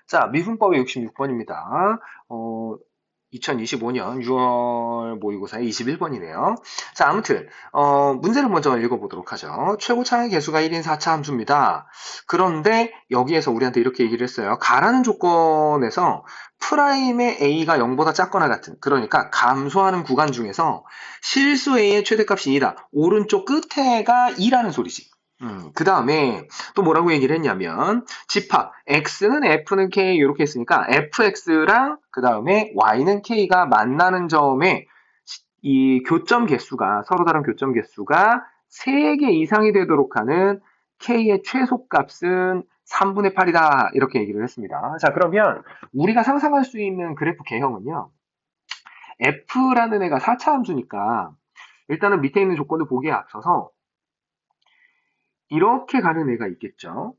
자, 미분법의 66번입니다. 2025년 6월 모의고사의 21번이네요. 자, 아무튼 문제를 먼저 읽어보도록 하죠. 최고차의 개수가 1인 4차 함수입니다. 그런데 여기에서 우리한테 이렇게 얘기를 했어요. 가라는 조건에서 프라임의 a가 0보다 작거나 같은, 그러니까 감소하는 구간 중에서 실수 a의 최대값이 2다. 오른쪽 끝에가 2라는 소리지. 그 다음에 또 뭐라고 얘기를 했냐면 집합 x는 f는 k 이렇게 했으니까 fx랑 그 다음에 y는 k가 만나는 점에 이 교점 개수가 서로 다른 교점 개수가 3개 이상이 되도록 하는 k의 최소값은 3분의 8이다 이렇게 얘기를 했습니다. 자, 그러면 우리가 상상할 수 있는 그래프 개형은요. f라는 애가 4차 함수니까 일단은 밑에 있는 조건을 보기에 앞서서 이렇게 가는 애가 있겠죠.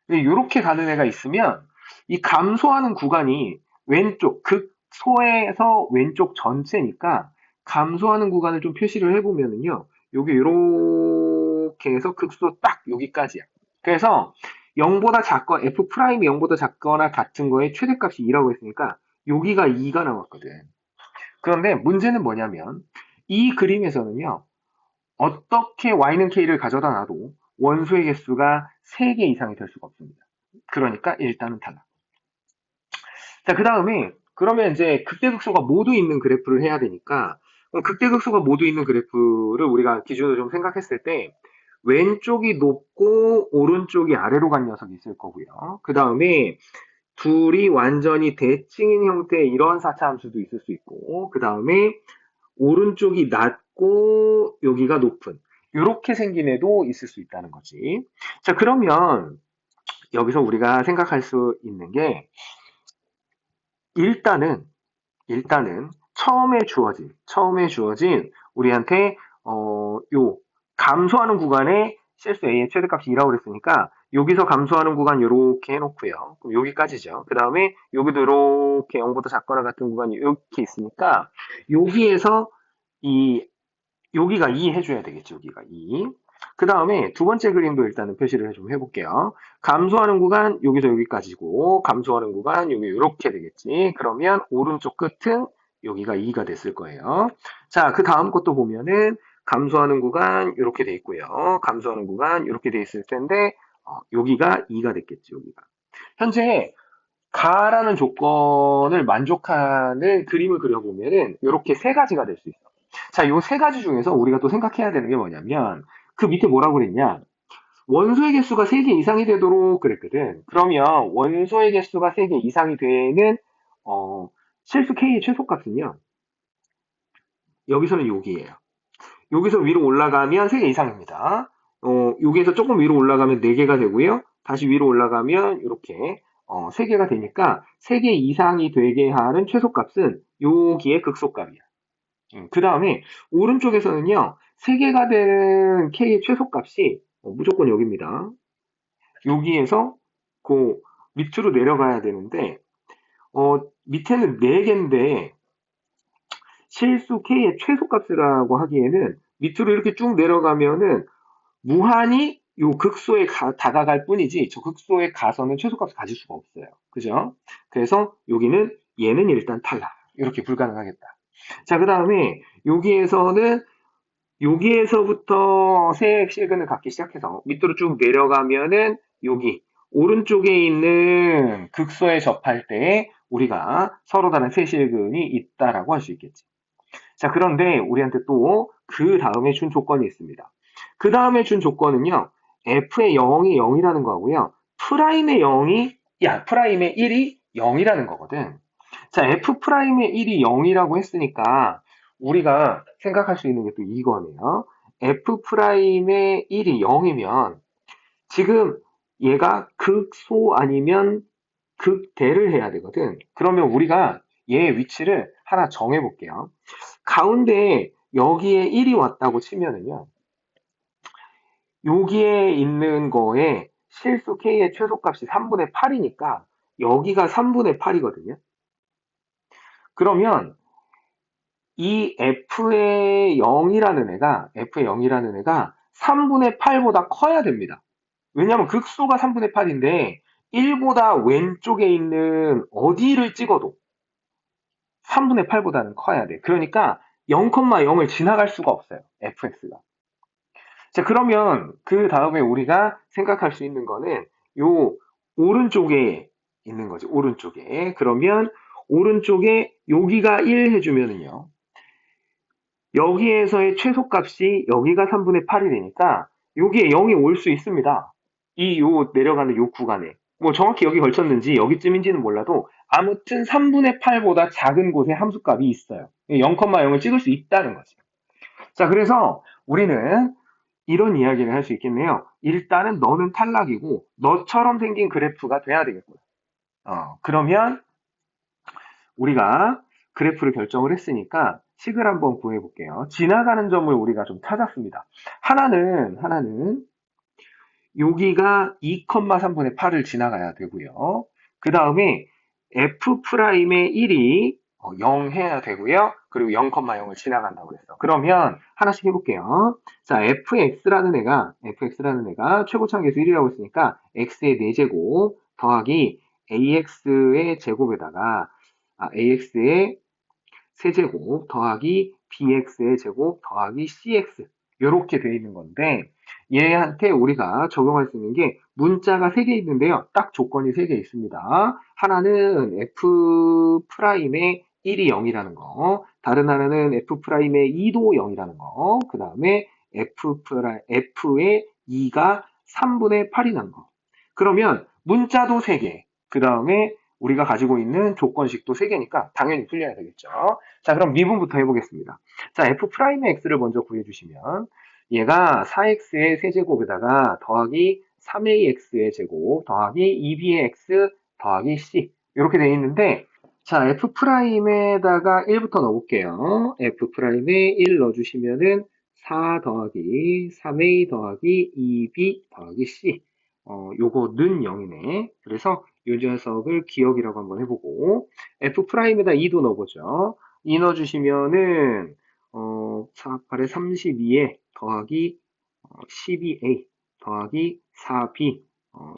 이렇게 가는 애가 있으면 이 감소하는 구간이 왼쪽 극소에서 왼쪽 전체니까 감소하는 구간을 좀 표시를 해보면은요. 요게 이렇게 해서 극소 딱 여기까지야. 그래서 0보다 작거나 f 프라임이 0보다 작거나 같은 거에 최대값이 2라고 했으니까 여기가 2가 나왔거든. 그런데 문제는 뭐냐면 이 그림에서는요. 어떻게 y는 k를 가져다 놔도 원소의 개수가 3개 이상이 될 수가 없습니다. 그러니까 일단은 탈락. 자, 그 다음에 그러면 이제 극대극소가 모두 있는 그래프를 해야 되니까 극대극소가 모두 있는 그래프를 우리가 기준으로 좀 생각했을 때 왼쪽이 높고 오른쪽이 아래로 간 녀석이 있을 거고요. 그 다음에 둘이 완전히 대칭인 형태의 이러한 4차 함수도 있을 수 있고 그 다음에 오른쪽이 낮고 여기가 높은 이렇게 생긴 애도 있을 수 있다는 거지. 자, 그러면 여기서 우리가 생각할 수 있는 게 일단은 처음에 주어진 우리한테 요 감소하는 구간에 실수 a의 최대값이 2라고 그랬으니까 여기서 감소하는 구간 이렇게 해놓고요. 그럼 여기까지죠. 그 다음에 여기도 이렇게 0보다 작거나 같은 구간이 이렇게 있으니까 여기에서 이 여기가 2 해줘야 되겠죠. 여기가 2. 그 다음에 두 번째 그림도 일단은 표시를 좀 해볼게요. 감소하는 구간 여기서 여기까지고 감소하는 구간 여기 이렇게 되겠지. 그러면 오른쪽 끝은 여기가 2가 됐을 거예요. 자, 그 다음 것도 보면은 감소하는 구간 이렇게 돼 있고요. 감소하는 구간 이렇게 돼 있을 텐데 여기가 2가 됐겠지. 여기가. 현재 가라는 조건을 만족하는 그림을 그려보면은 이렇게 세 가지가 될 수 있어. 자, 요 세 가지 중에서 우리가 또 생각해야 되는 게 뭐냐면 그 밑에 뭐라고 그랬냐? 원소의 개수가 3개 이상이 되도록 그랬거든. 그러면 원소의 개수가 3개 이상이 되는 실수 k의 최소값은요. 여기서는 여기예요. 여기서 위로 올라가면 3개 이상입니다. 여기에서 조금 위로 올라가면 4개가 되고요. 다시 위로 올라가면 이렇게 3개가 되니까 3개 이상이 되게 하는 최소값은 여기에 극소값이야. 그 다음에 오른쪽에서는요. 3개가 되는 k의 최소값이 무조건 여기입니다. 여기에서 그 밑으로 내려가야 되는데 밑에는 4개인데 실수 k의 최소값이라고 하기에는 밑으로 이렇게 쭉 내려가면은 무한히 요 극소에 다가갈 뿐이지 저 극소에 가서는 최소값을 가질 수가 없어요. 그죠? 그래서 여기는 얘는 일단 탈락. 이렇게 불가능하겠다. 자, 그 다음에 여기에서부터 세 실근을 갖기 시작해서 밑으로 쭉 내려가면은 여기 오른쪽에 있는 극소에 접할 때 우리가 서로 다른 세 실근이 있다라고 할 수 있겠지. 자, 그런데 우리한테 또 그 다음에 준 조건이 있습니다. 그 다음에 준 조건은요. f의 0이 0이라는 거고요. 프라임의 1이 0이라는 거거든. 자, f 프라임의 1이 0이라고 했으니까 우리가 생각할 수 있는 게 또 이거네요. f 프라임의 1이 0이면 지금 얘가 극소 아니면 극대를 해야 되거든. 그러면 우리가 얘의 위치를 하나 정해 볼게요. 가운데 여기에 1이 왔다고 치면은요. 여기에 있는 거에 실수 k의 최소값이 3분의 8이니까 여기가 3분의 8이거든요. 그러면 이 f의 0이라는 애가 3분의 8보다 커야 됩니다. 왜냐하면 극소가 3분의 8인데 1보다 왼쪽에 있는 어디를 찍어도 3분의 8보다는 커야 돼. 그러니까 0,0을 지나갈 수가 없어요. fx가. 자, 그러면 그 다음에 우리가 생각할 수 있는 거는 요 오른쪽에 있는 거죠. 오른쪽에. 그러면 오른쪽에 여기가 1 해주면은요. 여기에서의 최소값이 여기가 3분의 8이 되니까 여기에 0이 올 수 있습니다. 이 요 내려가는 요 구간에. 뭐 정확히 여기 걸쳤는지 여기쯤인지는 몰라도 아무튼 3분의 8보다 작은 곳에 함수값이 있어요. 0,0을 찍을 수 있다는 거죠. 자, 그래서 우리는 이런 이야기를 할 수 있겠네요. 일단은 너는 탈락이고 너처럼 생긴 그래프가 돼야 되겠고요. 그러면 우리가 그래프를 결정을 했으니까 식을 한번 구해 볼게요. 지나가는 점을 우리가 좀 찾았습니다. 하나는 여기가 2,3분의 8을 지나가야 되고요. 그 다음에 F'의 1이 0 해야 되고요. 그리고 0,0을 지나간다고 그랬어. 그러면 하나씩 해볼게요. 자, fx라는 애가 최고차항계수 1이라고 했으니까 x의 4제곱 더하기 ax의 제곱에다가 ax의 세제곱 더하기 bx의 제곱 더하기 cx 이렇게 돼 있는 건데 얘한테 우리가 적용할 수 있는 게 문자가 3개 있는데요. 딱 조건이 3개 있습니다. 하나는 f'의 1이 0이라는 거, 다른 하나는 f'의 2도 0이라는 거, 그 다음에 f의 2가 3분의 8이라는 거. 그러면 문자도 3개, 그 다음에 우리가 가지고 있는 조건식도 3개니까 당연히 풀려야 되겠죠. 자, 그럼 미분부터 해보겠습니다. 자, f'의 x를 먼저 구해주시면 얘가 4x의 세제곱에다가 더하기 3ax의 제곱 더하기 2b의 x 더하기 c 이렇게 돼 있는데 자, f'에다가 1부터 넣어볼게요. f'에 1 넣어주시면은 4 더하기 3a 더하기 2b 더하기 c 요거는 0이네. 그래서 이 녀석을 기억이라고 한번 해보고 f'에다 2도 넣어보죠. 2 넣어주시면은 4, 8에 32에 더하기 12a 더하기 4b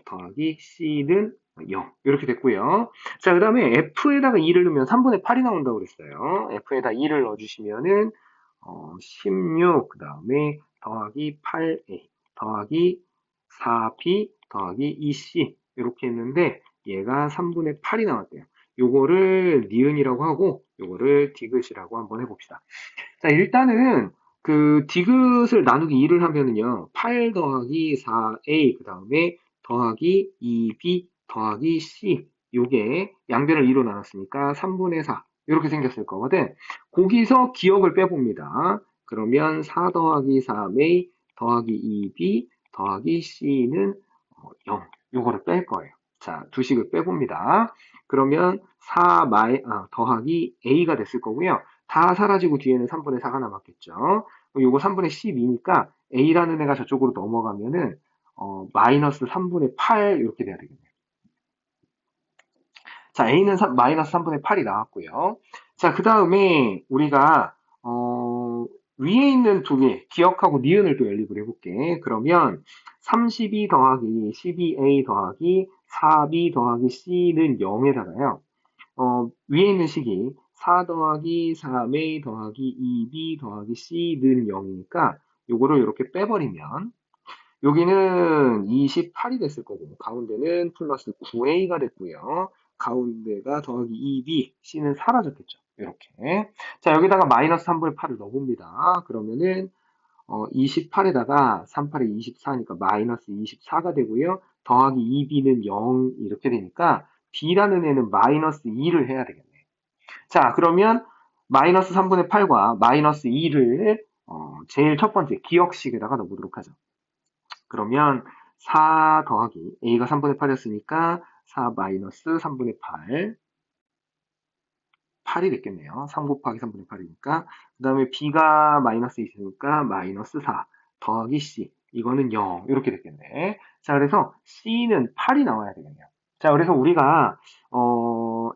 더하기 c는 0 이렇게 됐고요. 자, 그 다음에 f에다가 2를 넣으면 3분의 8이 나온다고 그랬어요. f에다 2를 넣어주시면은 16, 그 다음에 더하기 8a 더하기 4b 더하기 2c 이렇게 했는데 얘가 3분의 8이 나왔대요. 요거를 니은이라고 하고 요거를 디귿이라고 한번 해봅시다. 자, 일단은 그 디귿을 나누기 2를 하면은요. 8 더하기 4a 그 다음에 더하기 2b 더하기 c 요게 양변을 2로 나눴으니까 3분의 4 이렇게 생겼을 거거든. 거기서 기억을 빼봅니다. 그러면 4 더하기 3a 더하기 2b 더하기 c는 0 요거를 뺄 거예요. 자, 두 식을 빼봅니다. 그러면 4 더하기 a가 됐을 거고요. 다 사라지고 뒤에는 3분의 4가 남았겠죠. 요거 3분의 12니까 a라는 애가 저쪽으로 넘어가면은 마이너스 3분의 8 이렇게 돼야 되겠네요. 자, a는 마이너스 3분의 8이 나왔고요. 자, 그 다음에 우리가 위에 있는 두 개 기억하고 니은을 또 연립을 해볼게. 그러면 32 더하기 12a 더하기 4b 더하기 c는 0에다가요. 위에 있는 식이 4 더하기 3a 더하기 2b 더하기 c는 0이니까 요거를 이렇게 빼버리면 여기는 28이 됐을 거고 가운데는 플러스 9a가 됐고요. 가운데가 더하기 2b, c는 사라졌겠죠. 이렇게. 자, 여기다가 마이너스 3분의 8을 넣어봅니다. 그러면은 28에다가 38에 24니까 마이너스 24가 되고요. 더하기 2b는 0 이렇게 되니까 b라는 애는 마이너스 2를 해야 되겠네. 자, 그러면 마이너스 3분의 8과 마이너스 2를 제일 첫 번째 기억식에다가 넣어보도록 하죠. 그러면 4 더하기 a가 3분의 8이었으니까 4 마이너스 3분의 8 8이 됐겠네요. 3 곱하기 3분의 8이니까 그 다음에 b가 마이너스 있으니까 마이너스 4 더하기 c 이거는 0 이렇게 됐겠네. 자, 그래서 c는 8이 나와야 되겠네요. 자, 그래서 우리가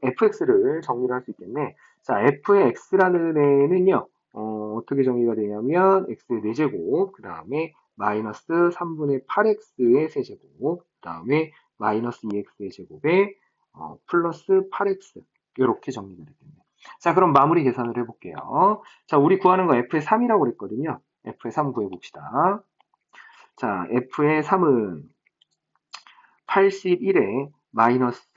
fx를 정리를 할 수 있겠네. 자, f의 x라는 애는요. 어떻게 정리가 되냐면 x의 4제곱 그 다음에 마이너스 3분의 8x의 세제곱 그 다음에 마이너스 2x의 제곱에 플러스 8x 이렇게 정리가 됐겠네요. 자, 그럼 마무리 계산을 해볼게요. 자, 우리 구하는 거 f의 3이라고 그랬거든요. f의 3 구해봅시다. 자, f의 3은 81에 마이너스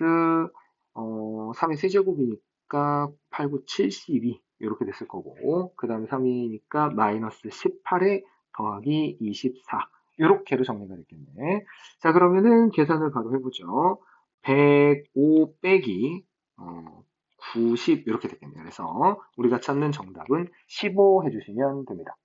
3의 세제곱이니까 8, 9, 72 이렇게 됐을 거고 그 다음에 3이니까 마이너스 18에 더하기 24 이렇게로 정리가 됐겠네. 자, 그러면은 계산을 바로 해보죠. 105 빼기 90 이렇게 됐겠네요. 그래서 우리가 찾는 정답은 15 해주시면 됩니다.